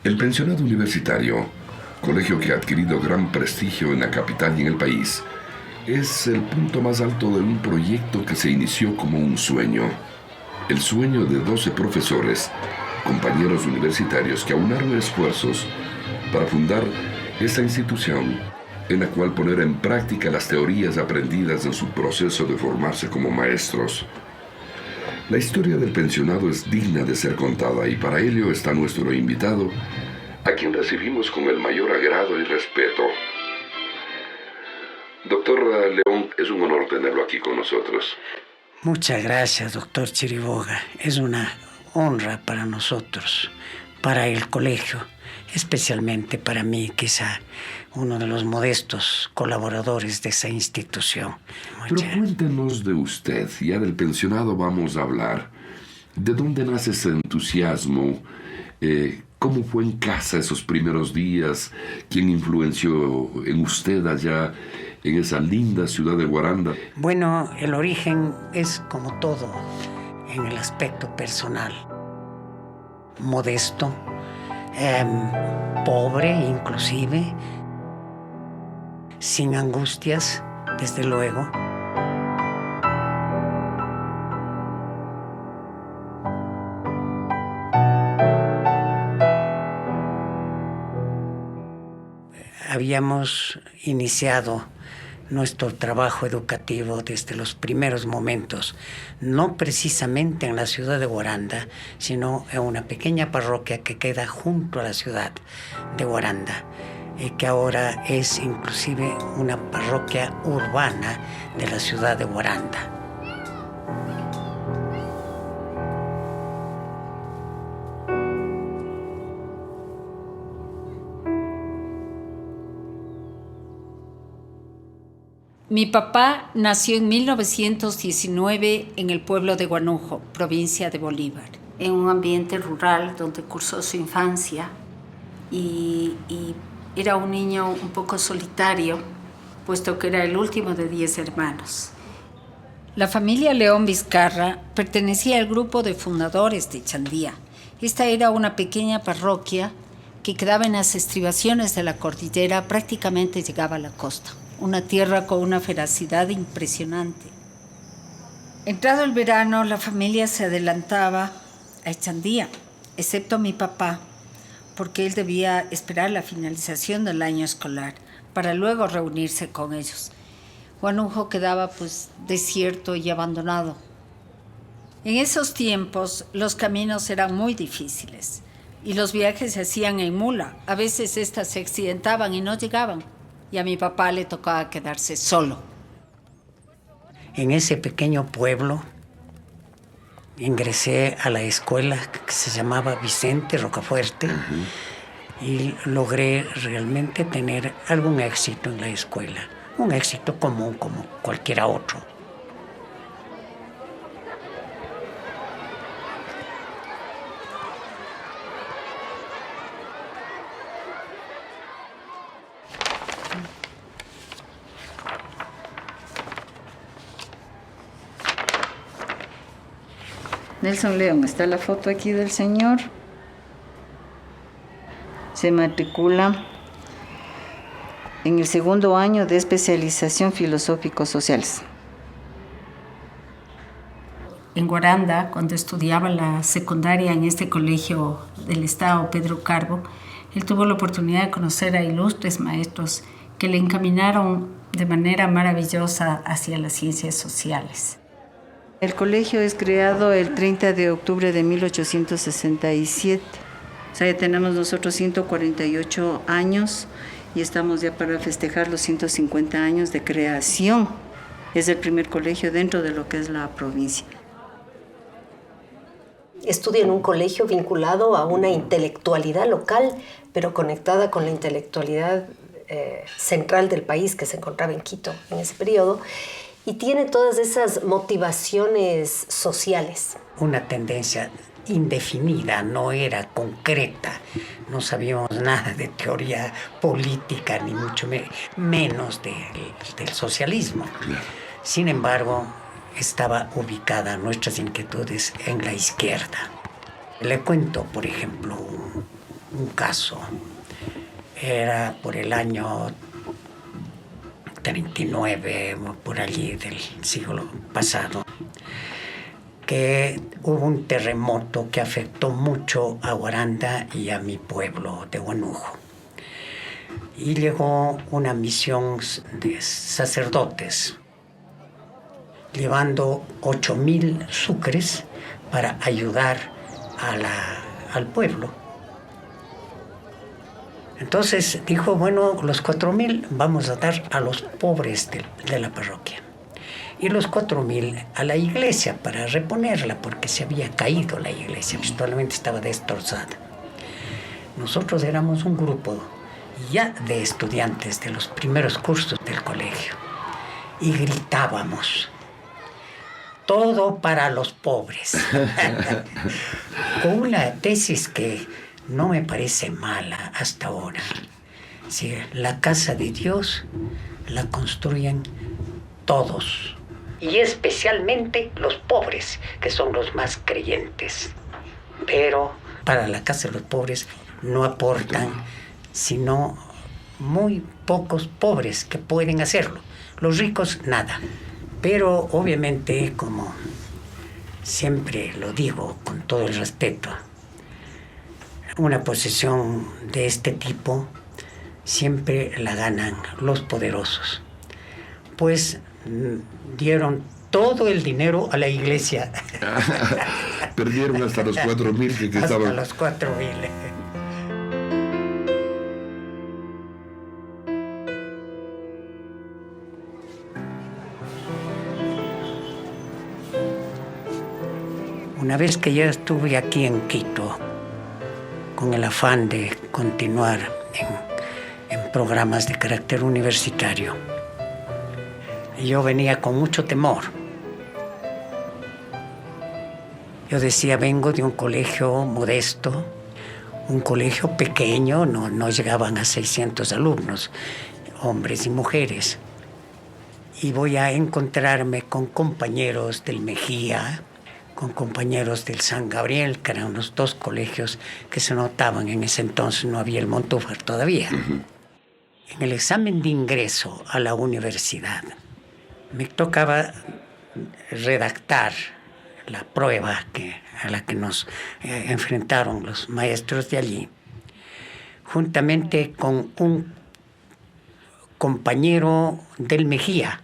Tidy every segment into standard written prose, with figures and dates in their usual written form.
El pensionado universitario, colegio que ha adquirido gran prestigio en la capital y en el país, es el punto más alto de un proyecto que se inició como un sueño. El sueño de 12 profesores, compañeros universitarios que aunaron esfuerzos para fundar esta institución en la cual poner en práctica las teorías aprendidas en su proceso de formarse como maestros. La historia del pensionado es digna de ser contada y para ello está nuestro invitado, a quien recibimos con el mayor agrado y respeto. Doctor León, es un honor tenerlo aquí con nosotros. Muchas gracias, doctor Chiriboga. Es una honra para nosotros, para el colegio, especialmente para mí, quizá uno de los modestos colaboradores de esa institución. Pero cuéntenos de usted, ya del pensionado vamos a hablar. ¿De dónde nace ese entusiasmo? ¿Cómo fue en casa esos primeros días? ¿Quién influenció en usted allá en esa linda ciudad de Guaranda? Bueno, el origen es como todo en el aspecto personal. Modesto, pobre inclusive, sin angustias, desde luego. Habíamos iniciado nuestro trabajo educativo desde los primeros momentos, no precisamente en la ciudad de Guaranda, sino en una pequeña parroquia que queda junto a la ciudad de Guaranda, que ahora es inclusive una parroquia urbana de la ciudad de Guaranda. Mi papá nació en 1919 en el pueblo de Guanujo, provincia de Bolívar, en un ambiente rural donde cursó su infancia y era un niño un poco solitario, puesto que era el último de 10 hermanos. La familia León Vizcarra pertenecía al grupo de fundadores de Chandía. Esta era una pequeña parroquia que quedaba en las estribaciones de la cordillera, prácticamente llegaba a la costa. Una tierra con una feracidad impresionante. Entrado el verano, la familia se adelantaba a Echandía, excepto mi papá, porque él debía esperar la finalización del año escolar para luego reunirse con ellos. Guanujo quedaba desierto y abandonado. En esos tiempos los caminos eran muy difíciles y los viajes se hacían en mula. A veces estas se accidentaban y no llegaban. Y a mi papá le tocaba quedarse solo. En ese pequeño pueblo ingresé a la escuela que se llamaba Vicente Rocafuerte y logré realmente tener algún éxito en la escuela. Un éxito común como cualquiera otro. Nelson León, está la foto aquí del señor. Se matricula en el segundo año de especialización filosófico-sociales. En Guaranda, cuando estudiaba la secundaria en este colegio del Estado, Pedro Carbo, él tuvo la oportunidad de conocer a ilustres maestros que le encaminaron de manera maravillosa hacia las ciencias sociales. El colegio es creado el 30 de octubre de 1867. O sea, ya tenemos nosotros 148 años y estamos ya para festejar los 150 años de creación. Es el primer colegio dentro de lo que es la provincia. Estudia en un colegio vinculado a una intelectualidad local, pero conectada con la intelectualidad central del país que se encontraba en Quito en ese periodo. Y tiene todas esas motivaciones sociales. Una tendencia indefinida, no era concreta. No sabíamos nada de teoría política, ni mucho menos del socialismo. Sin embargo, estaba ubicada nuestras inquietudes en la izquierda. Le cuento, por ejemplo, un caso. Era por el año 39, por allí del siglo pasado, que hubo un terremoto que afectó mucho a Guaranda y a mi pueblo de Huánuco. Y llegó una misión de sacerdotes, llevando 8,000 sucres para ayudar al pueblo. Entonces dijo, bueno, los 4,000 vamos a dar a los pobres de la parroquia. Y los 4,000 a la iglesia para reponerla, porque se había caído la iglesia, virtualmente estaba destrozada. Nosotros éramos un grupo ya de estudiantes de los primeros cursos del colegio y gritábamos, todo para los pobres, con una tesis que no me parece mala hasta ahora. Sí, la casa de Dios la construyen todos, y especialmente los pobres, que son los más creyentes. Pero para la casa de los pobres no aportan sino muy pocos pobres que pueden hacerlo. Los ricos, nada. Pero obviamente, como siempre lo digo con todo el respeto, una posesión de este tipo siempre la ganan los poderosos. Pues dieron todo el dinero a la iglesia. Perdieron hasta los 4,000 que estaban. Hasta los 4,000. Una vez que ya estuve aquí en Quito, con el afán de continuar en programas de carácter universitario, yo venía con mucho temor. Yo decía, vengo de un colegio modesto, un colegio pequeño, no llegaban a 600 alumnos, hombres y mujeres. Y voy a encontrarme con compañeros del Mejía, con compañeros del San Gabriel, que eran los dos colegios que se notaban en ese entonces, no había el Montúfar todavía. Uh-huh. En el examen de ingreso a la universidad, me tocaba redactar la prueba a la que nos enfrentaron los maestros de allí, juntamente con un compañero del Mejía.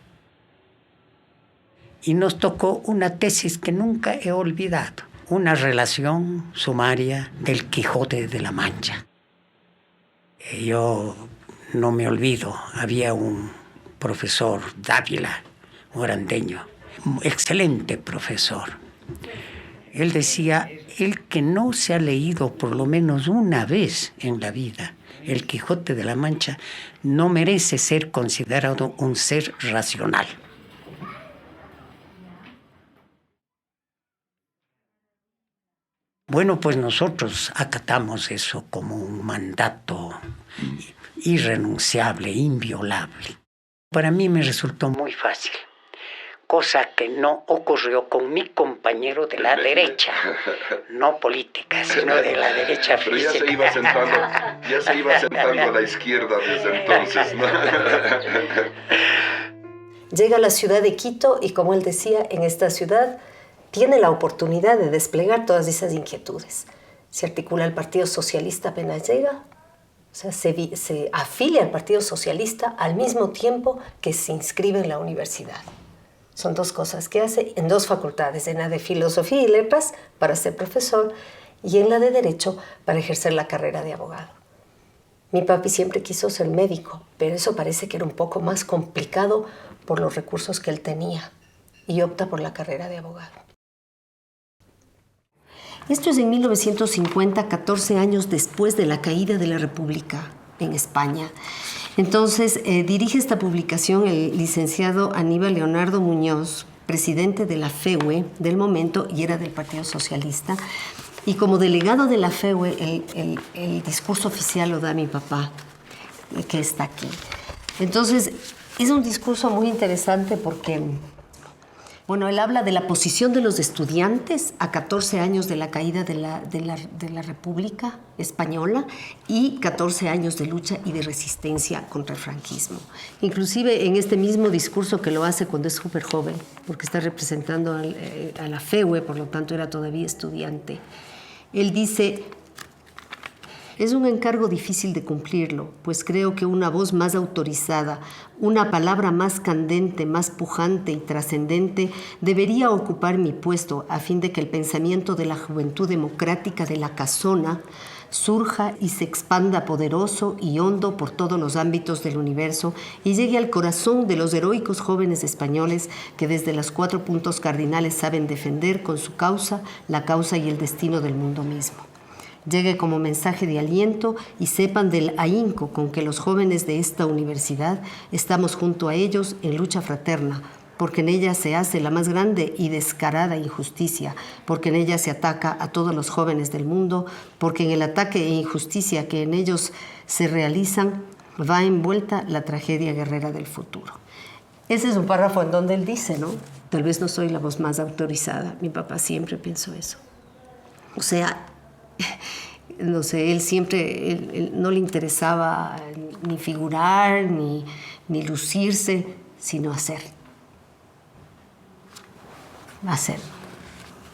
Y nos tocó una tesis que nunca he olvidado, una relación sumaria del Quijote de la Mancha. Yo no me olvido, había un profesor, Dávila, guarandeño, un excelente profesor. Él decía, el que no se ha leído por lo menos una vez en la vida el Quijote de la Mancha no merece ser considerado un ser racional. Bueno, pues nosotros acatamos eso como un mandato irrenunciable, inviolable. Para mí me resultó muy fácil, cosa que no ocurrió con mi compañero de la derecha, no política, sino de la derecha física. Pero ya se iba sentando a la izquierda desde entonces, ¿no? Llega a la ciudad de Quito y, como él decía, en esta ciudad tiene la oportunidad de desplegar todas esas inquietudes. Se articula el Partido Socialista apenas llega, o sea, se afilia al Partido Socialista al mismo tiempo que se inscribe en la universidad. Son dos cosas que hace en dos facultades, en la de Filosofía y Letras para ser profesor y en la de Derecho para ejercer la carrera de abogado. Mi papi siempre quiso ser médico, pero eso parece que era un poco más complicado por los recursos que él tenía y opta por la carrera de abogado. Esto es en 1950, 14 años después de la caída de la República en España. Entonces, dirige esta publicación el licenciado Aníbal Leonardo Muñoz, presidente de la FEUE del momento, y era del Partido Socialista. Y como delegado de la FEUE, el discurso oficial lo da mi papá, que está aquí. Entonces, es un discurso muy interesante porque Bueno, él habla de la posición de los estudiantes a 14 años de la caída de la República Española y 14 años de lucha y de resistencia contra el franquismo. Inclusive en este mismo discurso que lo hace cuando es súper joven, porque está representando a la FEUE, por lo tanto era todavía estudiante, él dice: es un encargo difícil de cumplirlo, pues creo que una voz más autorizada, una palabra más candente, más pujante y trascendente debería ocupar mi puesto a fin de que el pensamiento de la juventud democrática de la Casona surja y se expanda poderoso y hondo por todos los ámbitos del universo y llegue al corazón de los heroicos jóvenes españoles que desde los 4 puntos cardinales saben defender con su causa la causa y el destino del mundo mismo. Llegue como mensaje de aliento y sepan del ahínco con que los jóvenes de esta universidad estamos junto a ellos en lucha fraterna, porque en ella se hace la más grande y descarada injusticia, porque en ella se ataca a todos los jóvenes del mundo, porque en el ataque e injusticia que en ellos se realizan va envuelta la tragedia guerrera del futuro. Ese es un párrafo en donde él dice, ¿no? Tal vez no soy la voz más autorizada. Mi papá siempre pensó eso. O sea, no sé, él no le interesaba ni figurar, ni lucirse, sino hacer. Hacer.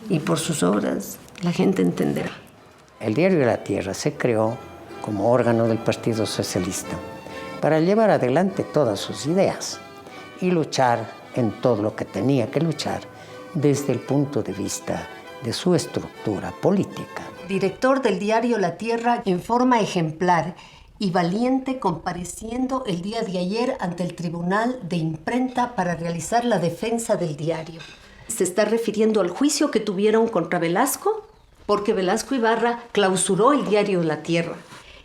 Y por sus obras la gente entenderá. El Diario La Tierra se creó como órgano del Partido Socialista para llevar adelante todas sus ideas y luchar en todo lo que tenía que luchar desde el punto de vista de su estructura política. Director del diario La Tierra en forma ejemplar y valiente, compareciendo el día de ayer ante el Tribunal de Imprenta para realizar la defensa del diario. Se está refiriendo al juicio que tuvieron contra Velasco, porque Velasco Ibarra clausuró el diario La Tierra.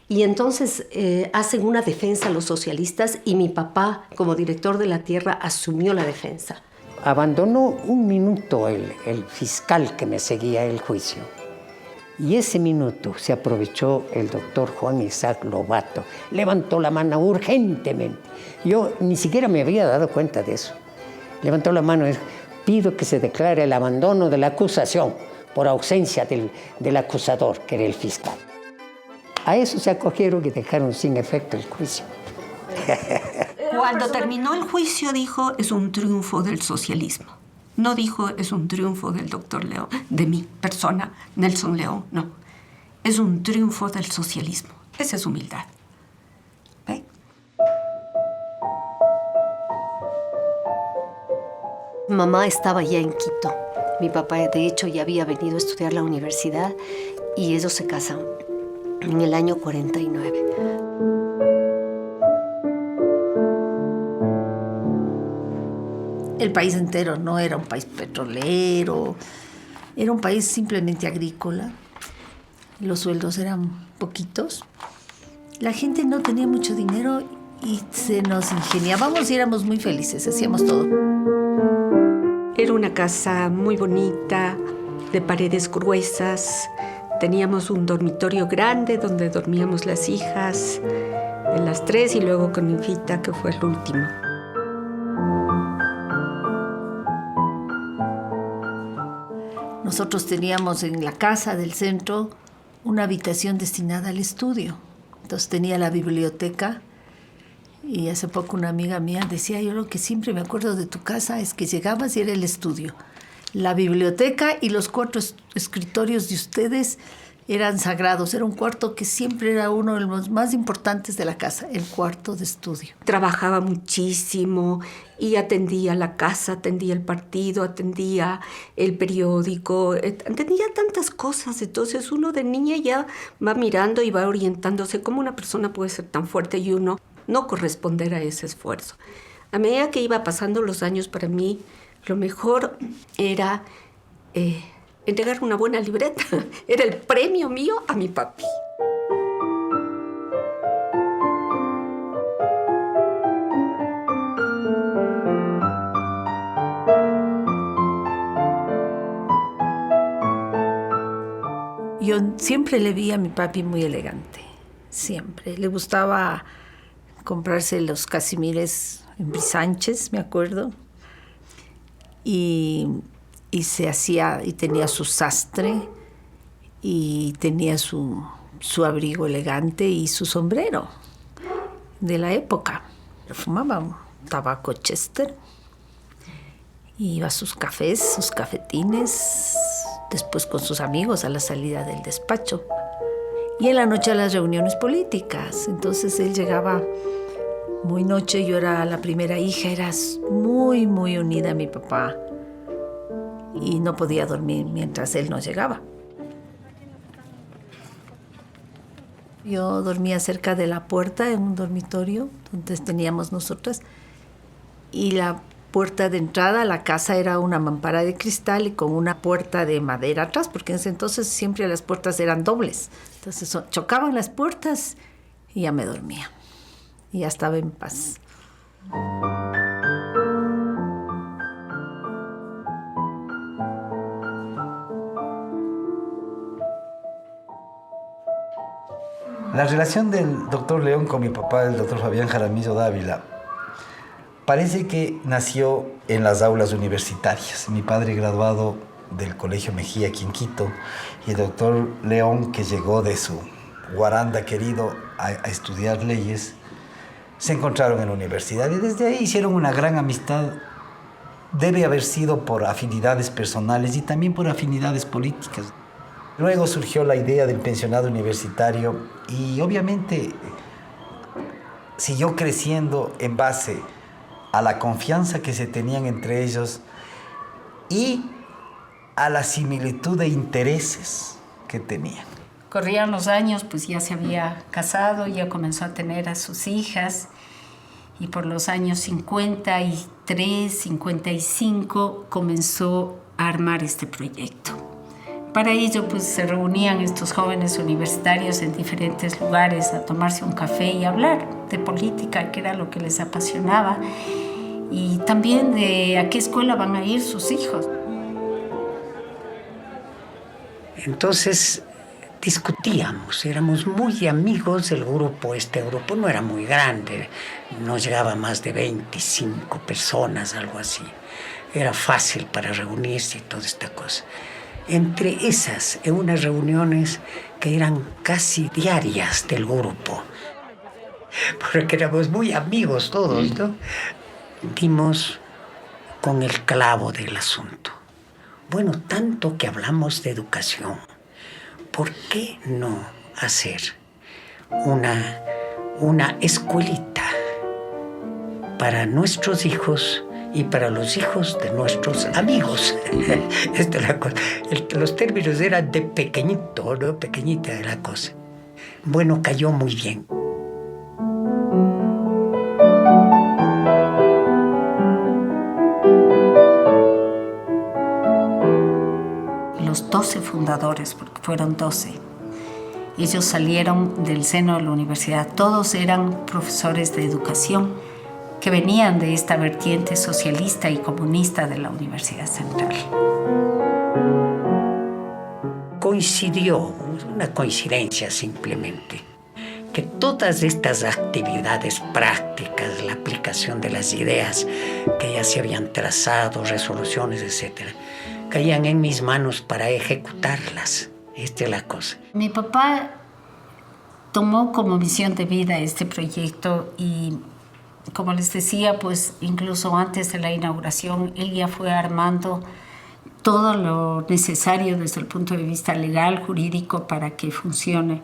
Y entonces hacen una defensa a los socialistas y mi papá, como director de La Tierra, asumió la defensa. Abandonó un minuto el fiscal que me seguía el juicio. Y ese minuto se aprovechó el doctor Juan Isaac Lobato. Levantó la mano urgentemente. Yo ni siquiera me había dado cuenta de eso. Levantó la mano y dijo: pido que se declare el abandono de la acusación por ausencia del acusador, que era el fiscal. A eso se acogieron y dejaron sin efecto el juicio. Cuando terminó el juicio dijo: es un triunfo del socialismo. No dijo: es un triunfo del doctor León, de mi persona, Nelson León, no. Es un triunfo del socialismo. Esa es humildad. ¿Ve? Mamá estaba ya en Quito. Mi papá, de hecho, ya había venido a estudiar la universidad y ellos se casan en el año 49. El país entero no era un país petrolero, era un país simplemente agrícola. Los sueldos eran poquitos. La gente no tenía mucho dinero y se nos ingeniábamos y éramos muy felices, hacíamos todo. Era una casa muy bonita, de paredes gruesas. Teníamos un dormitorio grande donde dormíamos las hijas, de las 3, y luego con mi hijita, que fue el último. Nosotros teníamos en la casa del centro una habitación destinada al estudio. Entonces tenía la biblioteca y hace poco una amiga mía decía: yo lo que siempre me acuerdo de tu casa es que llegabas y era el estudio. La biblioteca y los 4 escritorios de ustedes eran sagrados. Era un cuarto que siempre era uno de los más importantes de la casa, el cuarto de estudio. Trabajaba muchísimo y atendía la casa, atendía el partido, atendía el periódico, atendía tantas cosas. Entonces uno de niña ya va mirando y va orientándose cómo una persona puede ser tan fuerte y uno no corresponder a ese esfuerzo. A medida que iba pasando los años, para mí lo mejor era entregar una buena libreta. Era el premio mío a mi papi. Yo siempre le vi a mi papi muy elegante, siempre. Le gustaba comprarse los casimires en Sánchez, me acuerdo. y se hacía, y tenía su sastre, y tenía su abrigo elegante y su sombrero de la época. Fumaba un tabaco Chester, iba a sus cafés, sus cafetines, después con sus amigos a la salida del despacho, y en la noche a las reuniones políticas. Entonces él llegaba muy noche, yo era la primera hija, era muy, muy unida a mi papá, y no podía dormir mientras él no llegaba. Yo dormía cerca de la puerta en un dormitorio donde teníamos nosotras, y la puerta de entrada a la casa era una mampara de cristal y con una puerta de madera atrás, porque en ese entonces siempre las puertas eran dobles. Entonces chocaban las puertas y ya me dormía. Y ya estaba en paz. La relación del doctor León con mi papá, el doctor Fabián Jaramillo Dávila, parece que nació en las aulas universitarias. Mi padre graduado del Colegio Mejía aquí en Quito, y el doctor León, que llegó de su Guaranda querido a estudiar leyes, se encontraron en la universidad y desde ahí hicieron una gran amistad. Debe haber sido por afinidades personales y también por afinidades políticas. Luego surgió la idea del pensionado universitario y obviamente siguió creciendo en base a la confianza que se tenían entre ellos y a la similitud de intereses que tenían. Corrían los años, pues ya se había casado, ya comenzó a tener a sus hijas, y por los años 53, 55 comenzó a armar este proyecto. Para ello, pues se reunían estos jóvenes universitarios en diferentes lugares a tomarse un café y hablar de política, que era lo que les apasionaba, y también de a qué escuela van a ir sus hijos. Entonces discutíamos, éramos muy amigos del grupo. Este grupo no era muy grande, no llegaba a más de 25 personas, algo así. Era fácil para reunirse y toda esta cosa. Entre esas, en unas reuniones que eran casi diarias del grupo, porque éramos muy amigos todos, ¿no? Dimos con el clavo del asunto. Bueno, tanto que hablamos de educación, ¿por qué no hacer una escuelita para nuestros hijos y para los hijos de nuestros amigos? Esta es la cosa. Los términos eran de pequeñito, ¿no? Pequeñita de la cosa. Bueno, cayó muy bien. Los 12 fundadores, porque fueron 12, ellos salieron del seno de la universidad. Todos eran profesores de educación que venían de esta vertiente socialista y comunista de la Universidad Central. Coincidió, una coincidencia simplemente, que todas estas actividades prácticas, la aplicación de las ideas que ya se habían trazado, resoluciones, etc., caían en mis manos para ejecutarlas. Esta es la cosa. Mi papá tomó como misión de vida este proyecto y, como les decía, pues incluso antes de la inauguración, él ya fue armando todo lo necesario desde el punto de vista legal, jurídico, para que funcione.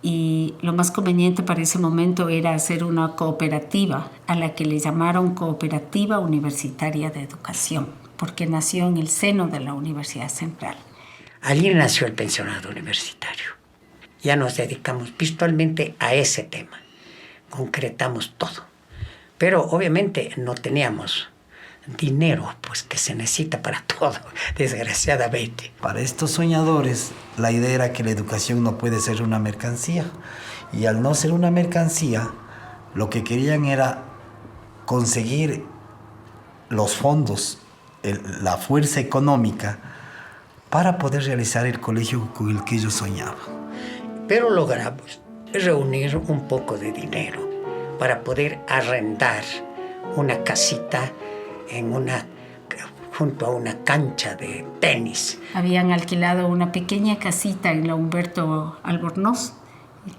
Y lo más conveniente para ese momento era hacer una cooperativa, a la que le llamaron Cooperativa Universitaria de Educación, porque nació en el seno de la Universidad Central. Allí nació el pensionado universitario. Ya nos dedicamos virtualmente a ese tema. Concretamos todo. Pero obviamente no teníamos dinero, pues que se necesita para todo, desgraciadamente. Para estos soñadores, la idea era que la educación no puede ser una mercancía. Y al no ser una mercancía, lo que querían era conseguir los fondos, la fuerza económica para poder realizar el colegio con el que ellos soñaban. Pero logramos reunir un poco de dinero para poder arrendar una casita en una junto a una cancha de tenis. Habían alquilado una pequeña casita en la Humberto Albornoz,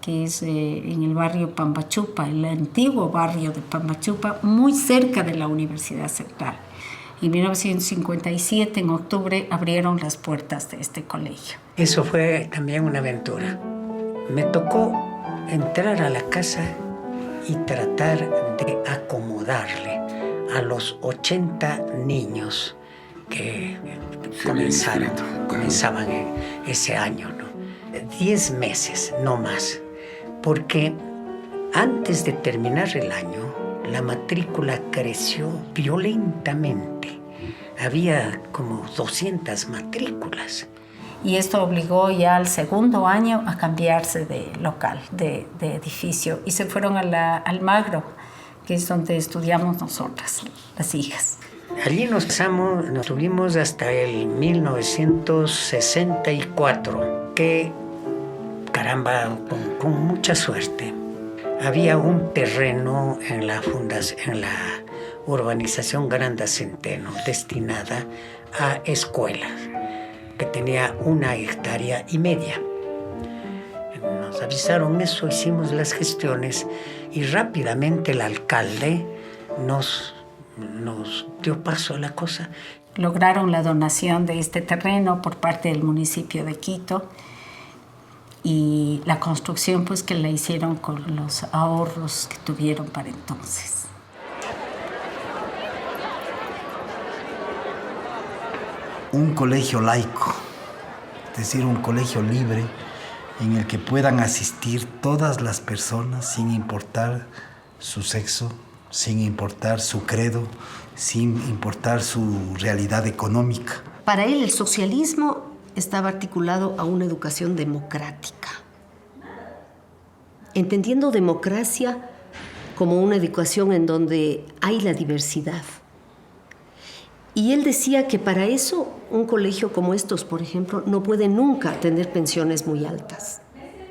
que es en el barrio Pambachupa, el antiguo barrio de Pambachupa, muy cerca de la Universidad Central. En 1957, en octubre, abrieron las puertas de este colegio. Eso fue también una aventura. Me tocó entrar a la casa y tratar de acomodarle a los 80 niños que comenzaban ese año, ¿no? 10 meses, no más, porque antes de terminar el año, la matrícula creció violentamente. Había como 200 matrículas. Y esto obligó ya al segundo año a cambiarse de local, de edificio, y se fueron a Almagro, que es donde estudiamos nosotras, las hijas. Allí nos tuvimos hasta el 1964, que, caramba, con mucha suerte. Había un terreno en la urbanización Granda Centeno destinada a escuelas, que tenía 1,5 hectáreas. Nos avisaron eso, hicimos las gestiones y rápidamente el alcalde nos dio paso a la cosa. Lograron la donación de este terreno por parte del municipio de Quito y la construcción pues que la hicieron con los ahorros que tuvieron para entonces. Un colegio laico, es decir, un colegio libre en el que puedan asistir todas las personas sin importar su sexo, sin importar su credo, sin importar su realidad económica. Para él el socialismo estaba articulado a una educación democrática, entendiendo democracia como una educación en donde hay la diversidad. Y él decía que para eso un colegio como estos, por ejemplo, no puede nunca tener pensiones muy altas,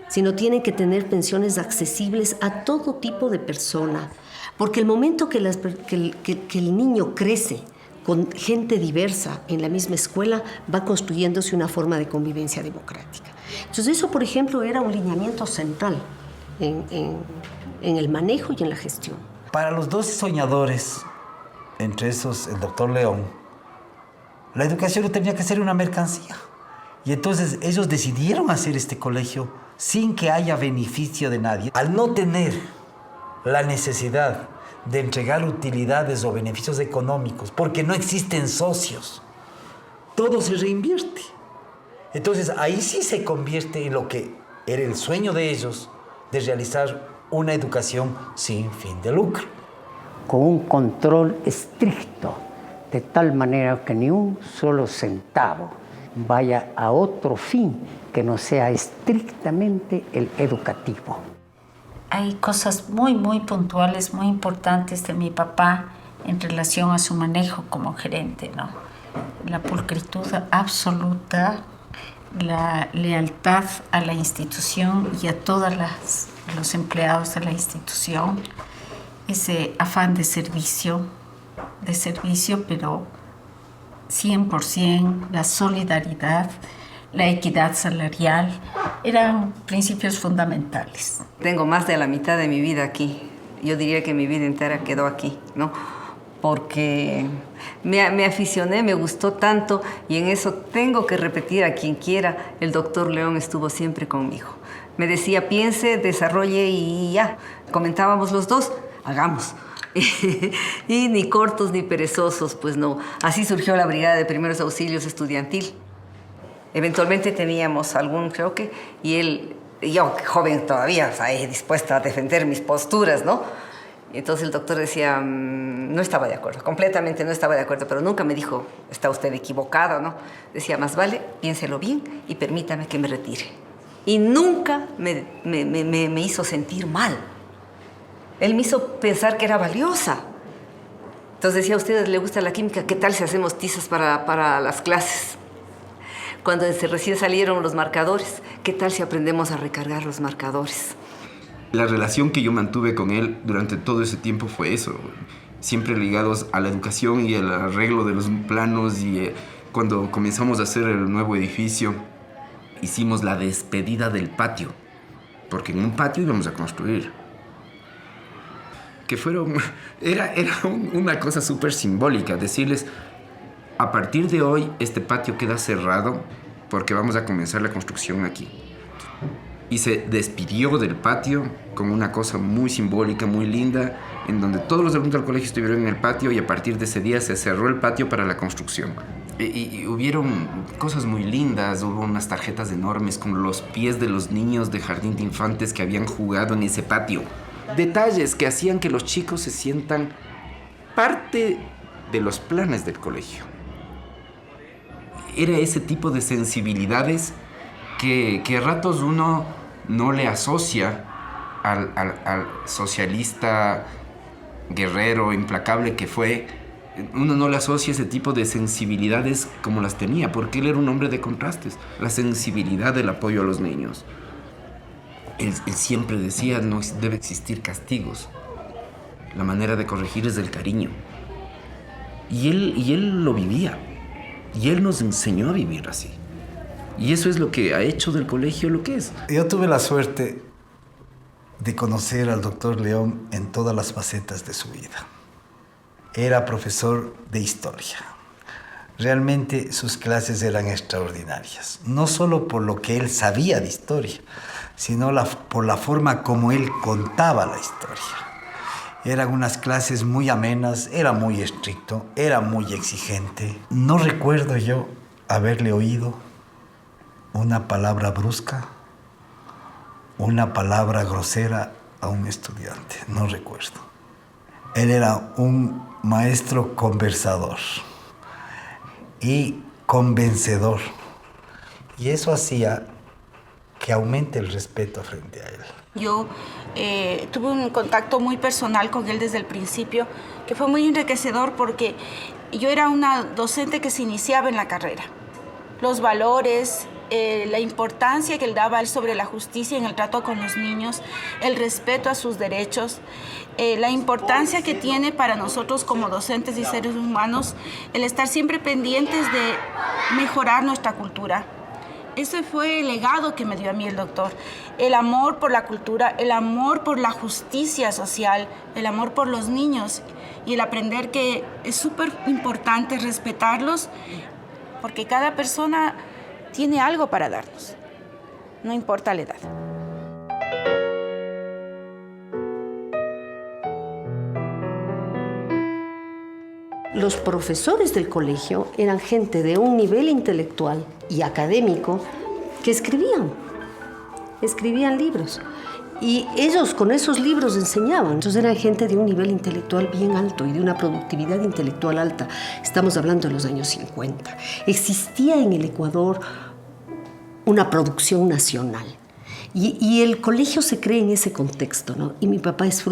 sino tiene que tener pensiones accesibles a todo tipo de persona, porque el momento que el niño crece con gente diversa en la misma escuela, va construyéndose una forma de convivencia democrática. Entonces eso, por ejemplo, era un lineamiento central en el manejo y en la gestión. Para los 12 soñadores, entre esos el doctor León, la educación no tenía que ser una mercancía. Y entonces ellos decidieron hacer este colegio sin que haya beneficio de nadie. Al no tener la necesidad de entregar utilidades o beneficios económicos, porque no existen socios, todo se reinvierte. Entonces ahí sí se convierte en lo que era el sueño de ellos, de realizar una educación sin fin de lucro. Con un control estricto, de tal manera que ni un solo centavo vaya a otro fin que no sea estrictamente el educativo. Hay cosas muy, muy puntuales, muy importantes de mi papá en relación a su manejo como gerente, ¿no? La pulcritud absoluta, la lealtad a la institución y a todos los empleados de la institución, ese afán de servicio, pero 100%, la solidaridad, la equidad salarial, eran principios fundamentales. Tengo más de la mitad de mi vida aquí. Yo diría que mi vida entera quedó aquí, ¿no? Porque me aficioné, me gustó tanto, y en eso tengo que repetir a quien quiera, el doctor León estuvo siempre conmigo. Me decía, piense, desarrolle y ya. Comentábamos los dos, hagamos. Y ni cortos ni perezosos, pues no. Así surgió la Brigada de Primeros Auxilios Estudiantil. Eventualmente teníamos algún choque y él, yo joven todavía, o sea, dispuesta a defender mis posturas, ¿no? Y entonces el doctor decía, no estaba de acuerdo, completamente no estaba de acuerdo, pero nunca me dijo, está usted equivocada, ¿no? Decía, más vale, piénselo bien y permítame que me retire. Y nunca me hizo sentir mal. Él me hizo pensar que era valiosa. Entonces decía, a ustedes les gusta la química, ¿qué tal si hacemos tizas para las clases? Cuando recién salieron los marcadores, ¿qué tal si aprendemos a recargar los marcadores? La relación que yo mantuve con él durante todo ese tiempo fue eso. siempre ligados a la educación y al arreglo de los planos. Y cuando comenzamos a hacer el nuevo edificio, hicimos la despedida del patio, porque en un patio íbamos a construir. Que era una cosa súper simbólica, decirles, a partir de hoy este patio queda cerrado porque vamos a comenzar la construcción aquí. Y se despidió del patio con una cosa muy simbólica, muy linda, en donde todos los alumnos del colegio estuvieron en el patio y a partir de ese día se cerró el patio para la construcción. Y hubieron cosas muy lindas, hubo unas tarjetas enormes con los pies de los niños de jardín de infantes que habían jugado en ese patio. Detalles que hacían que los chicos se sientan parte de los planes del colegio. Era ese tipo de sensibilidades que a ratos uno no le asocia al socialista guerrero implacable que fue. Uno no le asocia ese tipo de sensibilidades como las tenía, porque él era un hombre de contrastes. La sensibilidad del apoyo a los niños. Él siempre decía, no debe existir castigos. La manera de corregir es del cariño. Y él lo vivía. Y él nos enseñó a vivir así. Y eso es lo que ha hecho del colegio lo que es. Yo tuve la suerte de conocer al doctor León en todas las facetas de su vida. Era profesor de historia. Realmente sus clases eran extraordinarias. No solo por lo que él sabía de historia, sino por la forma como él contaba la historia. Eran unas clases muy amenas, era muy estricto, era muy exigente. No recuerdo yo haberle oído una palabra brusca, una palabra grosera a un estudiante. No recuerdo. Él era un maestro conversador y convencedor. Y eso hacía que aumente el respeto frente a él. Yo tuve un contacto muy personal con él desde el principio, que fue muy enriquecedor porque yo era una docente que se iniciaba en la carrera. Los valores, la importancia que él daba sobre la justicia en el trato con los niños, el respeto a sus derechos, la importancia que tiene para nosotros como docentes y seres humanos el estar siempre pendientes de mejorar nuestra cultura. Ese fue el legado que me dio a mí el doctor. El amor por la cultura, el amor por la justicia social, el amor por los niños y el aprender que es súper importante respetarlos porque cada persona tiene algo para darnos, no importa la edad. Los profesores del colegio eran gente de un nivel intelectual y académico que escribían libros. Y ellos con esos libros enseñaban. Entonces eran gente de un nivel intelectual bien alto y de una productividad intelectual alta. Estamos hablando de los años 50. Existía en el Ecuador una producción nacional. Y el colegio se cree en ese contexto, ¿no? Y mi papá es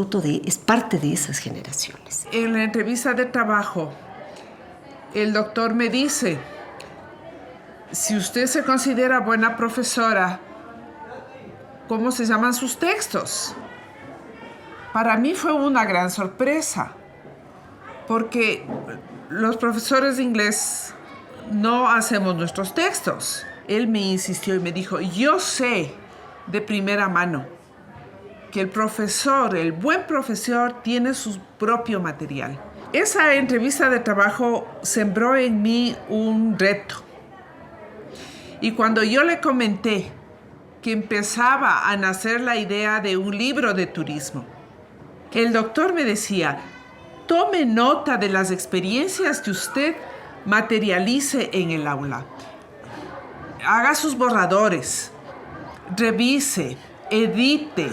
parte de esas generaciones. En la entrevista de trabajo, el doctor me dice, si usted se considera buena profesora, ¿cómo se llaman sus textos? Para mí fue una gran sorpresa, porque los profesores de inglés no hacemos nuestros textos. Él me insistió y me dijo, yo sé de primera mano que el buen profesor tiene su propio material. Esa entrevista de trabajo sembró en mí un reto. Y cuando yo le comenté que empezaba a nacer la idea de un libro de turismo, el doctor me decía, tome nota de las experiencias que usted materialice en el aula. Haga sus borradores, revise, edite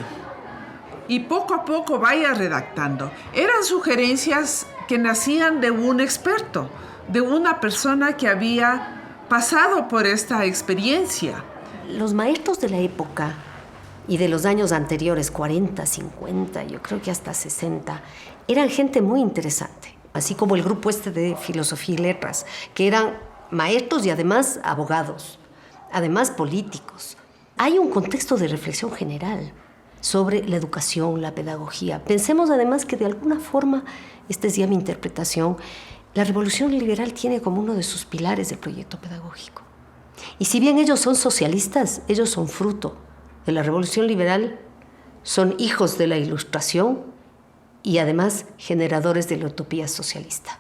y poco a poco vaya redactando. Eran sugerencias que nacían de un experto, de una persona que había pasado por esta experiencia. Los maestros de la época y de los años anteriores, 40, 50, yo creo que hasta 60, eran gente muy interesante, así como el grupo de filosofía y letras, que eran maestros y además abogados, además políticos. Hay un contexto de reflexión general. sobre la educación, la pedagogía. Pensemos además que de alguna forma, esta es ya mi interpretación, la revolución liberal tiene como uno de sus pilares el proyecto pedagógico. Y si bien ellos son socialistas, ellos son fruto de la revolución liberal, son hijos de la Ilustración y además generadores de la utopía socialista.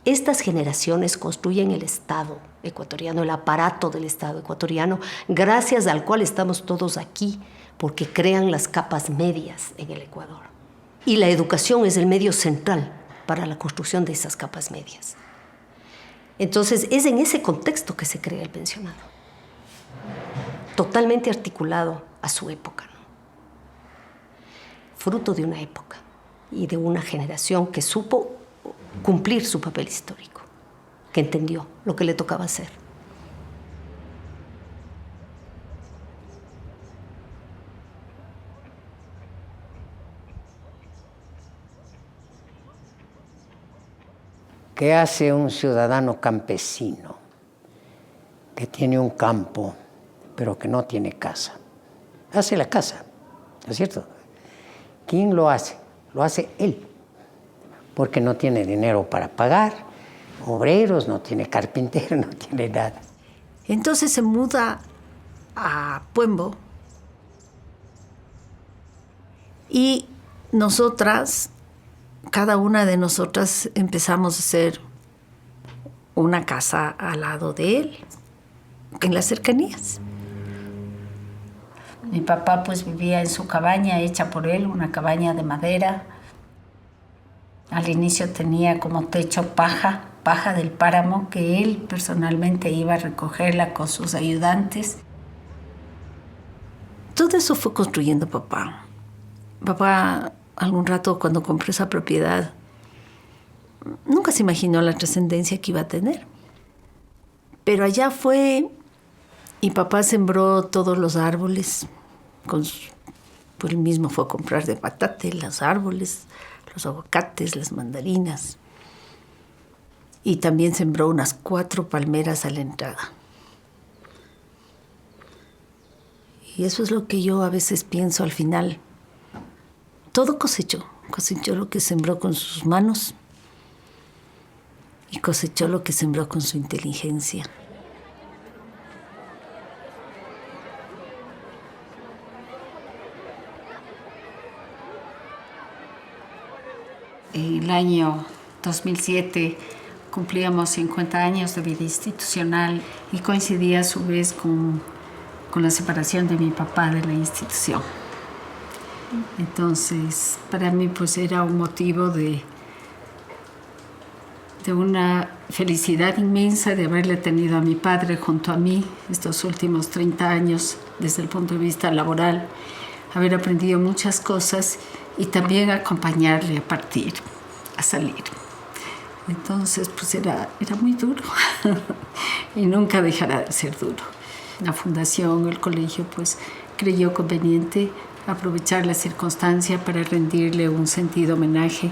Estas generaciones construyen el Estado ecuatoriano, el aparato del Estado ecuatoriano, gracias al cual estamos todos aquí, porque crean las capas medias en el Ecuador. Y la educación es el medio central para la construcción de esas capas medias. Entonces, es en ese contexto que se crea el pensionado, totalmente articulado a su época, ¿no? Fruto de una época y de una generación que supo cumplir su papel histórico, que entendió lo que le tocaba hacer. ¿Qué hace un ciudadano campesino que tiene un campo, pero que no tiene casa? Hace la casa, ¿no es cierto? ¿Quién lo hace? Lo hace él, porque no tiene dinero para pagar obreros, no tiene carpintero, no tiene nada. Entonces se muda a Puembo y nosotras, cada una de nosotras, empezamos a hacer una casa al lado de él, en las cercanías. Mi papá pues vivía en su cabaña hecha por él, una cabaña de madera. Al inicio tenía como techo paja del páramo, que él personalmente iba a recogerla con sus ayudantes. Todo eso fue construyendo papá. Papá, algún rato cuando compró esa propiedad, nunca se imaginó la trascendencia que iba a tener. Pero allá fue y papá sembró todos los árboles. Pues él mismo fue a comprar de patate los árboles, los aguacates, las mandarinas. Y también sembró unas 4 palmeras a la entrada. Y eso es lo que yo a veces pienso al final. Todo cosechó lo que sembró con sus manos y cosechó lo que sembró con su inteligencia. En el año 2007 cumplíamos 50 años de vida institucional y coincidía a su vez con la separación de mi papá de la institución. Entonces, para mí pues era un motivo de una felicidad inmensa de haberle tenido a mi padre junto a mí estos últimos 30 años desde el punto de vista laboral, haber aprendido muchas cosas y también acompañarle a partir, a salir. Entonces, pues era muy duro y nunca dejará de ser duro. La fundación, el colegio, pues creyó conveniente aprovechar la circunstancia para rendirle un sentido homenaje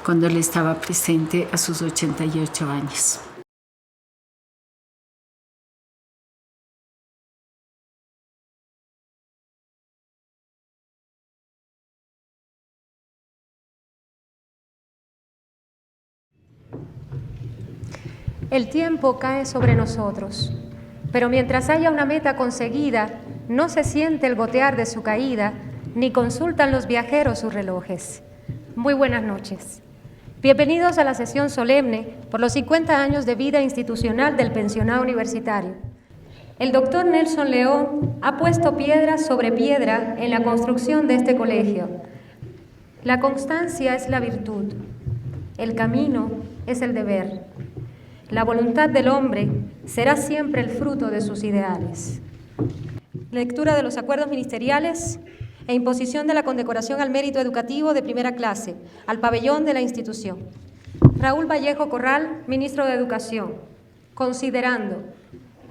cuando él estaba presente a sus 88 años. El tiempo cae sobre nosotros, pero mientras haya una meta conseguida, no se siente el gotear de su caída, ni consultan los viajeros sus relojes. Muy buenas noches. Bienvenidos a la sesión solemne por los 50 años de vida institucional del pensionado universitario. El doctor Nelson León ha puesto piedra sobre piedra en la construcción de este colegio. La constancia es la virtud, el camino es el deber. La voluntad del hombre será siempre el fruto de sus ideales. Lectura de los acuerdos ministeriales e imposición de la condecoración al mérito educativo de primera clase al pabellón de la institución. Raúl Vallejo Corral, ministro de Educación, considerando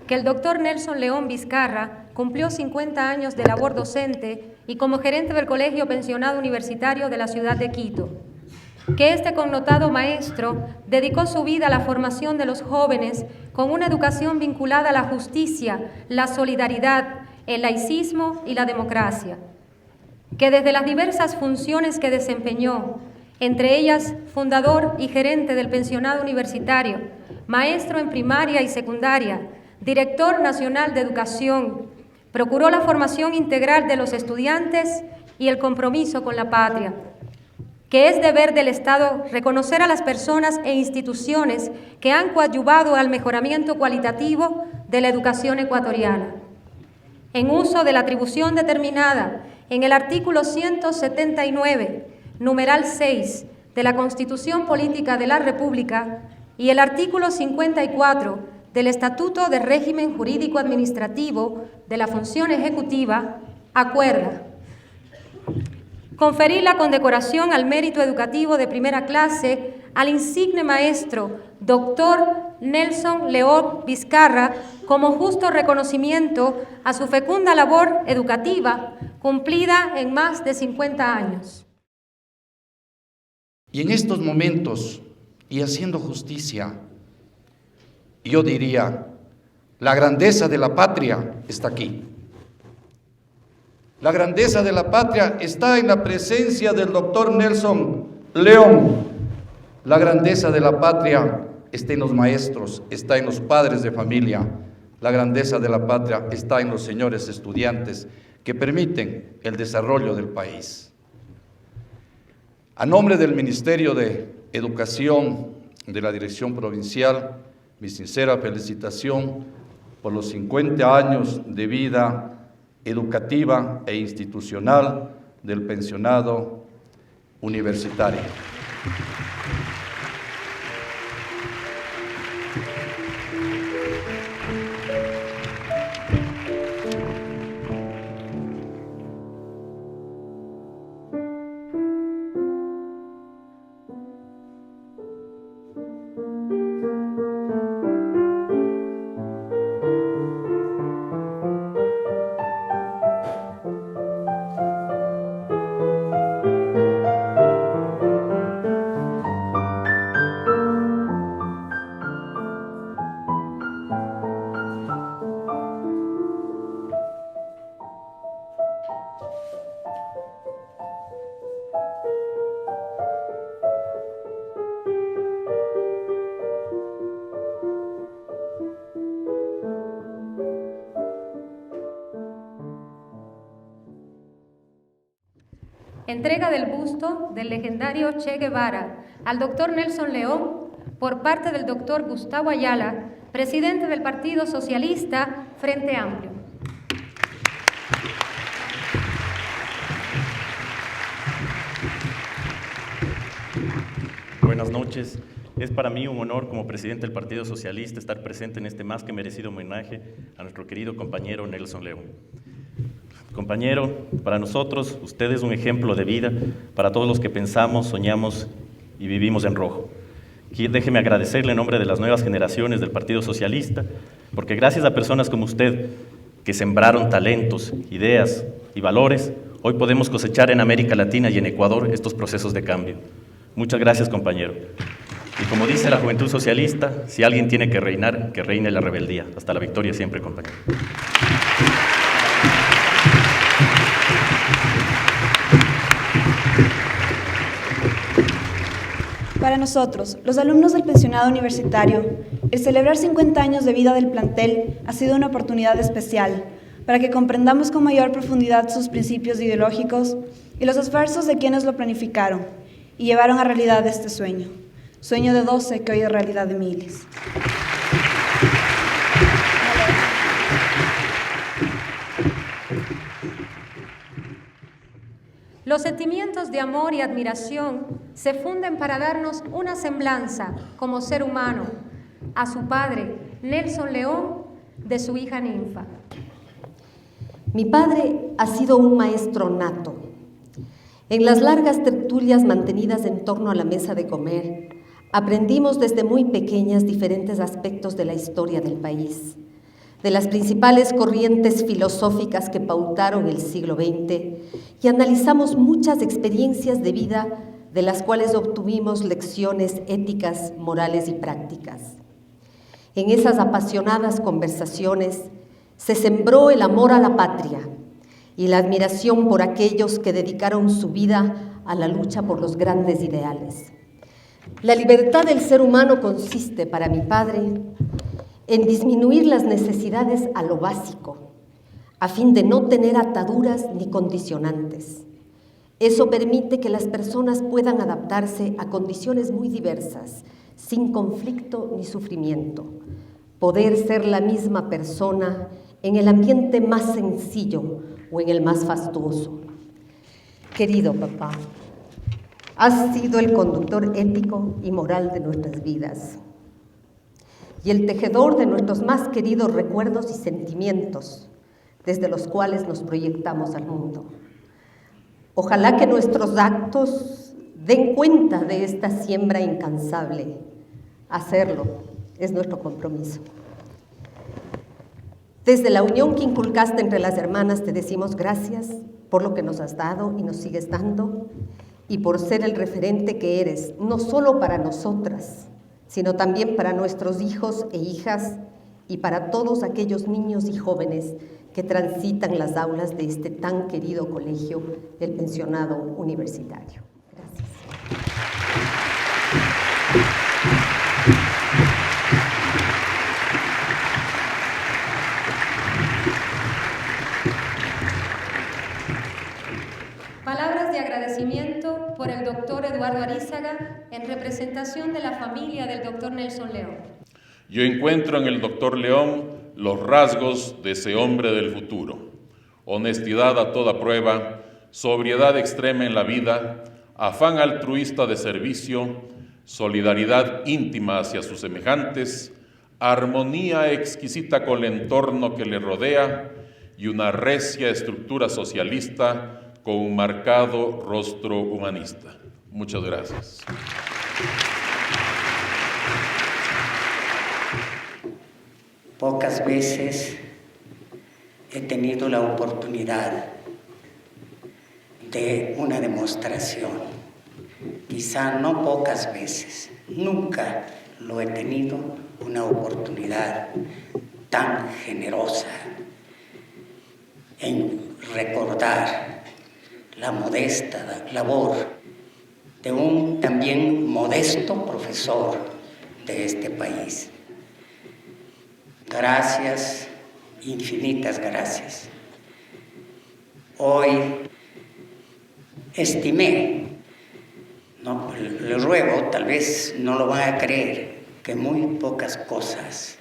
que el doctor Nelson León Vizcarra cumplió 50 años de labor docente y como gerente del Colegio Pensionado Universitario de la ciudad de Quito, que este connotado maestro dedicó su vida a la formación de los jóvenes con una educación vinculada a la justicia, la solidaridad, el laicismo y la democracia. que desde las diversas funciones que desempeñó, entre ellas fundador y gerente del pensionado universitario, maestro en primaria y secundaria, director nacional de educación, procuró la formación integral de los estudiantes y el compromiso con la patria, que es deber del Estado reconocer a las personas e instituciones que han coadyuvado al mejoramiento cualitativo de la educación ecuatoriana. En uso de la atribución determinada en el artículo 179, numeral 6 de la Constitución Política de la República y el artículo 54 del Estatuto de Régimen Jurídico Administrativo de la Función Ejecutiva, acuerda conferir la condecoración al mérito educativo de primera clase al insigne maestro Dr. Nelson León Vizcarra como justo reconocimiento a su fecunda labor educativa cumplida en más de 50 años. Y en estos momentos, y haciendo justicia, yo diría, la grandeza de la patria está aquí. La grandeza de la patria está en la presencia del doctor Nelson León. La grandeza de la patria está en los maestros, está en los padres de familia. La grandeza de la patria está en los señores estudiantes que permiten el desarrollo del país. A nombre del Ministerio de Educación de la Dirección Provincial, mi sincera felicitación por los 50 años de vida educativa e institucional del pensionado universitario. Entrega del busto del legendario Che Guevara al doctor Nelson León por parte del doctor Gustavo Ayala, presidente del Partido Socialista Frente Amplio. Buenas noches. Es para mí un honor como presidente del Partido Socialista estar presente en este más que merecido homenaje a nuestro querido compañero Nelson León. Compañero, para nosotros usted es un ejemplo de vida para todos los que pensamos, soñamos y vivimos en rojo. Aquí déjeme agradecerle en nombre de las nuevas generaciones del Partido Socialista, porque gracias a personas como usted, que sembraron talentos, ideas y valores, hoy podemos cosechar en América Latina y en Ecuador estos procesos de cambio. Muchas gracias, compañero. Y como dice la Juventud Socialista, si alguien tiene que reinar, que reine la rebeldía. Hasta la victoria siempre, compañero. Para nosotros, los alumnos del pensionado universitario, el celebrar 50 años de vida del plantel ha sido una oportunidad especial para que comprendamos con mayor profundidad sus principios ideológicos y los esfuerzos de quienes lo planificaron y llevaron a realidad este sueño. Sueño de 12 que hoy es realidad de miles. Los sentimientos de amor y admiración se funden para darnos una semblanza como ser humano a su padre, Nelson León, de su hija Ninfa. Mi padre ha sido un maestro nato. En las largas tertulias mantenidas en torno a la mesa de comer, aprendimos desde muy pequeñas diferentes aspectos de la historia del país, de las principales corrientes filosóficas que pautaron el siglo XX, y analizamos muchas experiencias de vida de las cuales obtuvimos lecciones éticas, morales y prácticas. En esas apasionadas conversaciones se sembró el amor a la patria, y la admiración por aquellos que dedicaron su vida a la lucha por los grandes ideales. La libertad del ser humano consiste, para mi padre, en disminuir las necesidades a lo básico, a fin de no tener ataduras ni condicionantes. Eso permite que las personas puedan adaptarse a condiciones muy diversas, sin conflicto ni sufrimiento. Poder ser la misma persona en el ambiente más sencillo o en el más fastuoso. Querido papá, has sido el conductor ético y moral de nuestras vidas y el tejedor de nuestros más queridos recuerdos y sentimientos, desde los cuales nos proyectamos al mundo. Ojalá que nuestros actos den cuenta de esta siembra incansable. Hacerlo es nuestro compromiso. Desde la unión que inculcaste entre las hermanas te decimos gracias por lo que nos has dado y nos sigues dando y por ser el referente que eres, no solo para nosotras, sino también para nuestros hijos e hijas y para todos aquellos niños y jóvenes que transitan las aulas de este tan querido colegio, el Pensionado Universitario. Gracias. Palabras de agradecimiento por el doctor Eduardo Arízaga en representación de la familia del doctor Nelson León. Yo encuentro en el doctor León los rasgos de ese hombre del futuro: honestidad a toda prueba, sobriedad extrema en la vida, afán altruista de servicio, solidaridad íntima hacia sus semejantes, armonía exquisita con el entorno que le rodea y una recia estructura socialista con un marcado rostro humanista. Muchas gracias. Pocas veces he tenido la oportunidad de una demostración. Quizá no pocas veces, nunca lo he tenido, una oportunidad tan generosa en recordar la modesta labor de un también modesto profesor de este país. Gracias, infinitas gracias. Hoy estimé, no, le ruego, tal vez no lo van a creer, que muy pocas cosas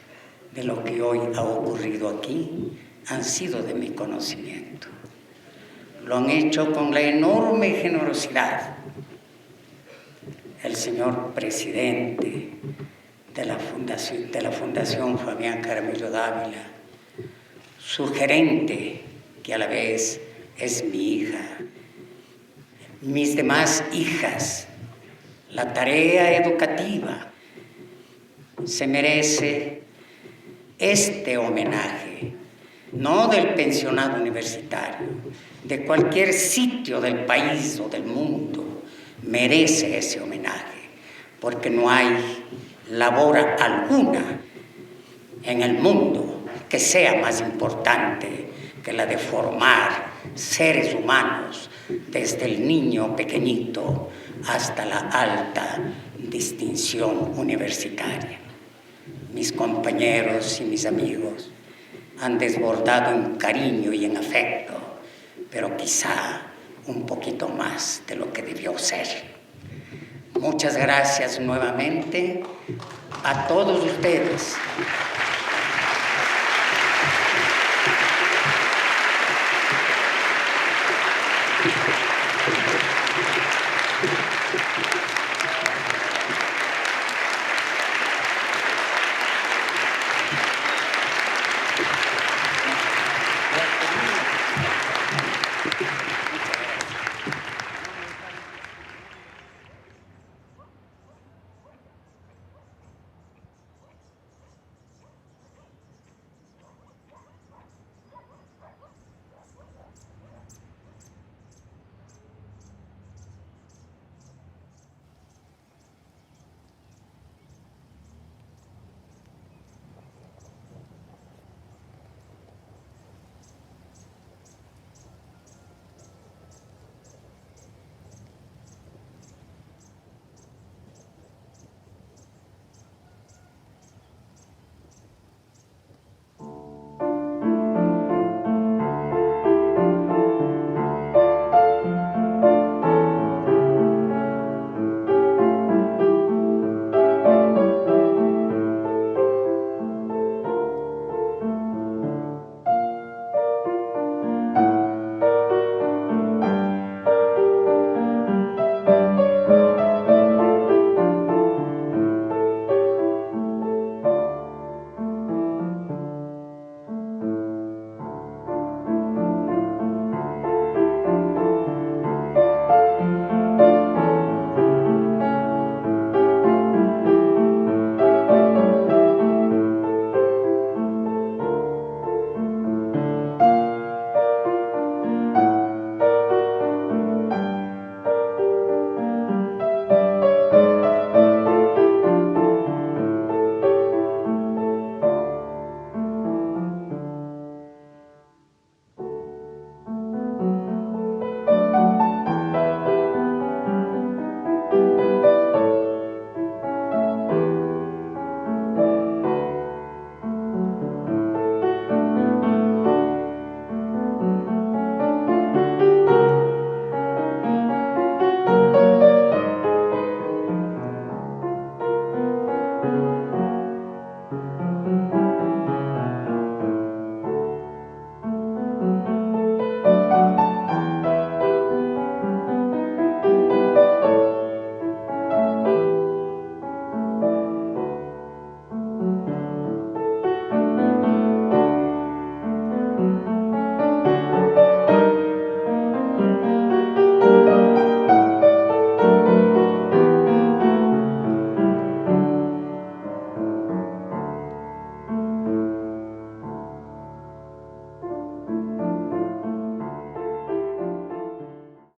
de lo que hoy ha ocurrido aquí han sido de mi conocimiento. Lo han hecho con la enorme generosidad el señor presidente de la Fundación Fabián Jaramillo Dávila, su gerente, que a la vez es mi hija, mis demás hijas. La tarea educativa se merece este homenaje, no del pensionado universitario, de cualquier sitio del país o del mundo, merece ese homenaje, porque no hay labor alguna en el mundo que sea más importante que la de formar seres humanos desde el niño pequeñito hasta la alta distinción universitaria. Mis compañeros y mis amigos han desbordado en cariño y en afecto, pero quizá un poquito más de lo que debió ser. Muchas gracias nuevamente a todos ustedes.